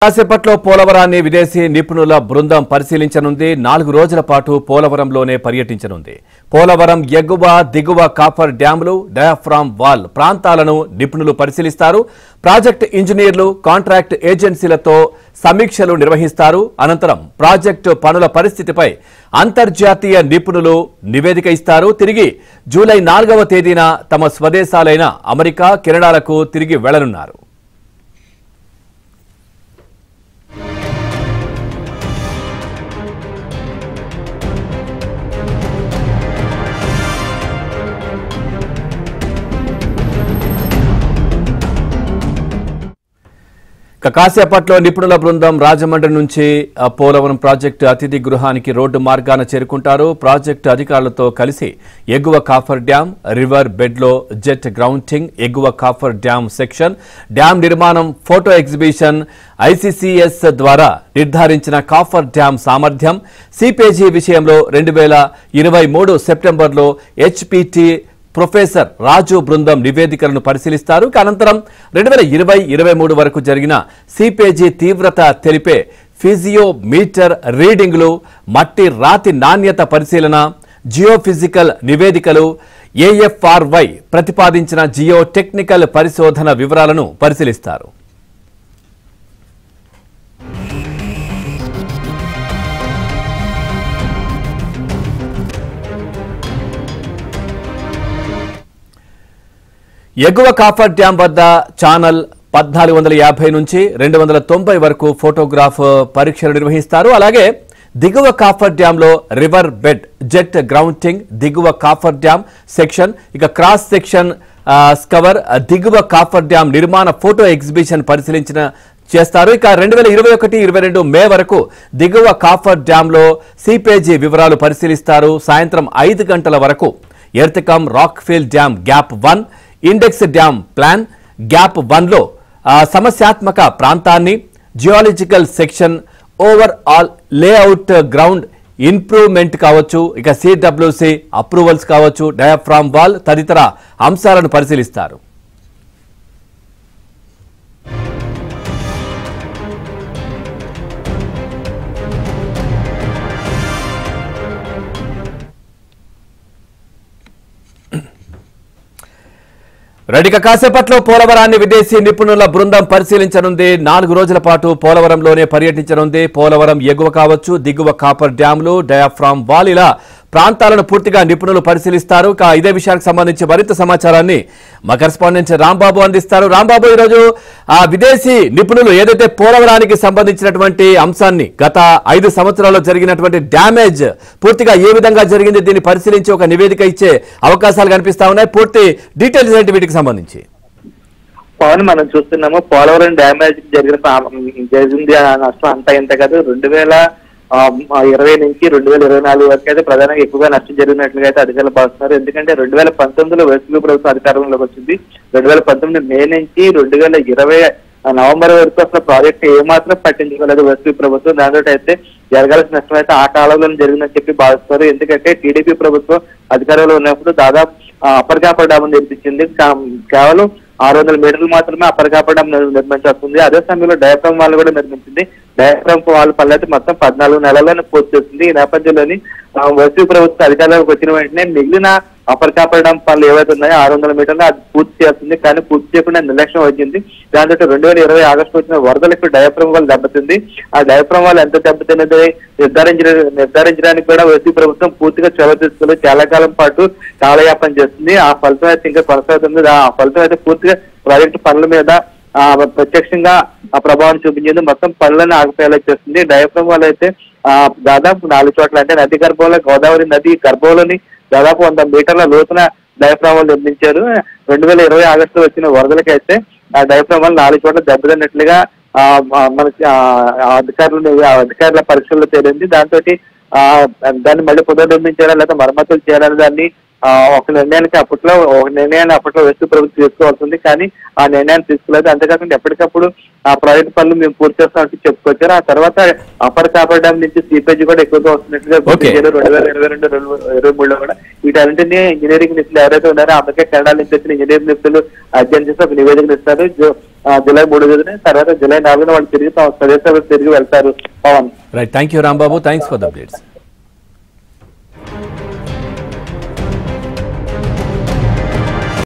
కాసేపట్లో పోలవరాన్ని విదేశీ నిపుణుల బృందం పరిశీలించనుంది. 4 రోజుల పాటు పోలవరంలోనే పర్యటించనుంది. పోలవరం ఎగువ దిగువ కాఫర్ డ్యాంలు, డయాఫ్రామ్ వాల్ ప్రాంతాలను నిపుణులు పరిశీలిస్తారు. ప్రాజెక్ట్ ఇంజనీర్లు, కాంట్రాక్ట్ ఏజెన్సీలతో సమీక్షలు నిర్వహిస్తారు. అనంతరం ప్రాజెక్టు పనుల పరిస్థితిపై అంతర్జాతీయ నిపుణులు నివేదిక ఇస్తారు. తిరిగి జూలై 4వ తేదీన తమ స్వదేశాలైన అమెరికా, కెనడాలకు తిరిగి వెళ్లనున్నారు. కాసేపట్లో నిపుణుల బృందం రాజమండ్రి నుంచి పోలవరం ప్రాజెక్టు అతిథి గృహానికి రోడ్డు మార్గాన చేరుకుంటారు. ప్రాజెక్టు అధికారులతో కలిసి ఎగువ కాఫర్ డ్యాం, రివర్ బెడ్లో జెట్ గ్రౌంటింగ్, ఎగువ కాఫర్ డ్యాం సెక్షన్, డ్యాం నిర్మాణం, ఫోటో ఎగ్జిబిషన్, ఐసీసీఎస్ ద్వారా నిర్ధారించిన కాఫర్ డ్యాం సామర్థ్యం, సిపేజీ విషయంలో 2023 సెప్టెంబర్లో హెచ్పిటి ప్రొఫెసర్ రాజు బృందం నివేదికలను పరిశీలిస్తారు. అనంతరం 2020-23 వరకు జరిగిన సిపేజీ తీవ్రత తెలిపే ఫిజియోమీటర్ రీడింగ్లు, మట్టి రాతి నాణ్యత పరిశీలన, జియోఫిజికల్ నివేదికలు, ఏఎఫ్ఆర్వై ప్రతిపాదించిన జియో టెక్నికల్ పరిశోధన వివరాలను పరిశీలిస్తారు. ఎగువ కాఫర్ డ్యాం వద్ద ఛానల్ 1450 నుంచి 290 వరకు ఫోటోగ్రాఫ్ పరీక్షలు నిర్వహిస్తారు. అలాగే దిగువ కాఫర్ డ్యాంలో రివర్ బెడ్, జెట్ గ్రౌంటింగ్, దిగువ కాఫర్ డ్యాం సెక్షన్, ఇక క్రాస్ సెక్షన్ స్కవర్, దిగువ కాఫర్ డ్యాం నిర్మాణ ఫోటో ఎగ్జిబిషన్ చేస్తారు. ఇక 2021-22 మే వరకు దిగువ కాఫర్ డ్యాంలో సిపేజీ వివరాలు పరిశీలిస్తారు. సాయంత్రం 5 గంటల వరకు earth cum rockfill dam gap 1, index dam plan gap 1లో సమస్యాత్మక ప్రాంతాన్ని, geological section, over all layout, ground improvement కావచ్చు, ఇక సిడబ్ల్యూసి అప్రూవల్స్ కావచ్చు, డయాఫ్రామ్ వాల్ తదితర అంశాలను పరిశీలిస్తారు. రెడ్డిక కాసేపట్లో పోలవరాన్ని విదేశీ నిపుణుల బృందం పరిశీలించనుంది. 4 రోజుల పాటు పోలవరంలోనే పర్యటించనుంది. పోలవరం ఎగువ కావచ్చు, దిగువ కాపర్ డ్యాంలు, డయాఫ్రామ్ వాల్ ఇలా ప్రాంతాలను పూర్తిగా నిపుణులు పరిశీలిస్తారు. ఇదే విషయానికి సంబంధించి మరింత సమాచారాన్ని మా కరెస్పాండెంట్ రాంబాబు అందిస్తారు. రాంబాబు, ఈరోజు విదేశీ నిపుణులు ఏదైతే పోలవరానికి సంబంధించినటువంటి అంశాన్ని, గత 5 సంవత్సరాల్లో జరిగినటువంటి డ్యామేజ్ పూర్తిగా ఏ విధంగా జరిగింది, దీన్ని పరిశీలించి ఒక నివేదిక ఇచ్చే అవకాశాలు కనిపిస్తా ఉన్నాయి. పూర్తి డీటెయిల్స్ ఏంటి వీటికి సంబంధించి? పవన్, మనం చూస్తున్నాము పోలవరం డ్యామేజ్ జరిగింది నష్టం అంతా ఇంత కాదు. 2020 నుంచి 2024 వరకు అయితే ప్రధానంగా ఎక్కువగా నష్టం జరిగినట్లుగా అయితే అధికారులు భావిస్తున్నారు. ఎందుకంటే 2019లో వైసీపీ ప్రభుత్వం అధికారంలోకి వచ్చింది. 2019 మే నుంచి 2020 నవంబర్ వరకు అసలు ప్రాజెక్ట్ ఏమాత్రం పట్టించుకోలేదు వైసీపీ ప్రభుత్వం. దాంతో అయితే జరగాల్సిన నష్టం అయితే ఆ కాలంలో జరిగిందని చెప్పి భావిస్తారు. ఎందుకంటే టీడీపీ ప్రభుత్వం అధికారంలో ఉన్నప్పుడు దాదాపు అప్పర్ కాపర్ డ్యామ్ నిర్మించింది. కేవలం 600 మీటర్లు మాత్రమే అప్పర్ కాపర్ డ్యామ్ నిర్మించాల్సింది. అదే సమయంలో డయాఫ్రామ్ వాల్ కూడా నిర్మించింది. డయాఫ్రామ్ వాల్ పనులు అయితే మొత్తం 14 నెలల్లోనే పూర్తి చేస్తుంది. ఈ నేపథ్యంలోని వైసీపీ ప్రభుత్వం అధికారంలోకి వచ్చిన వెంటనే మిగిలిన అప్పర్ కాపర్ డ్యామ్ పనులు ఏవైతే ఉన్నాయో 600 మీటర్లు అది పూర్తి చేస్తుంది. కానీ పూర్తి చేయకుండా నిర్లక్ష్యం వచ్చింది. దాంతో 2020 ఆగస్టు వచ్చిన వరదలకు డయాఫ్రామ్ వాల్ దెబ్బతింది. ఆ డయాఫ్రామ్ వాల్ ఎంత దెబ్బతిన్నది నిర్ధారించడానికి కూడా వైసీపీ ప్రభుత్వం పూర్తిగా చొరవ తీసుకుని చాలా కాలం పాటు కాలయాపన చేస్తుంది. ఆ ఫలితం అయితే ఇంకా కొనసాగుతుంది. ఆ ఫలితం అయితే పూర్తిగా ప్రాజెక్టు పనుల మీద ప్రత్యక్షంగా ఆ ప్రభావం చూపించింది. మొత్తం పనులను ఆగిపోయేలా చేస్తుంది. డయాఫ్రామ్ వాల్ అయితే దాదాపు 4 చోట్ల, అంటే నది గర్భంలో, గోదావరి నది గర్భంలోని దాదాపు 100 మీటర్ల లోతున డయాఫ్రామ్ వాల్ నిర్మించారు. 2020 ఆగస్టులో వచ్చిన వరదలకైతే ఆ డయాఫ్రామ్ వాల్ 4 చోట్ల దెబ్బతిన్నట్లుగా మనకి అధికారుల పరీక్షల్లో తేలింది. దాంతో దాన్ని మళ్ళీ పునర్నిర్మించారా లేదా మరమ్మతులు చేయాలని దాన్ని ఒక నిర్ణయాన్ని అప్పట్లో వెస్ట్ ప్రభుత్వం తీసుకోవాల్సి ఉంది, కానీ ఆ నిర్ణయాన్ని తీసుకోలేదు. అంతేకాకుండా ఎప్పటికప్పుడు ఆ ప్రాజెక్ట్ పనులు మేము పూర్తి చేస్తామంటే చెప్పుకొచ్చారు. ఆ తర్వాత అప్పర్ కాపర్ డ్యామ్ నుంచి సీపేజ్ కూడా ఎక్కువగా వస్తున్నట్లుగా 2022-2023లో కూడా వీటన్నింటినీ ఇంజనీరింగ్ నిపుణులు ఎవరైతే ఉన్నారో అందుకే కెనడా నుంచి వచ్చిన ఇంజనీరింగ్ నిపుణులు అధ్యయనం చేసి ఒక నివేదికలు ఇస్తారు. జూలై 3న తర్వాత జూలై 4న వాళ్ళు తిరిగి తమ స్వదేశాలకు తిరిగి వెళ్తారు. Pawan, right, thank you Rambabu, thanks for the updates.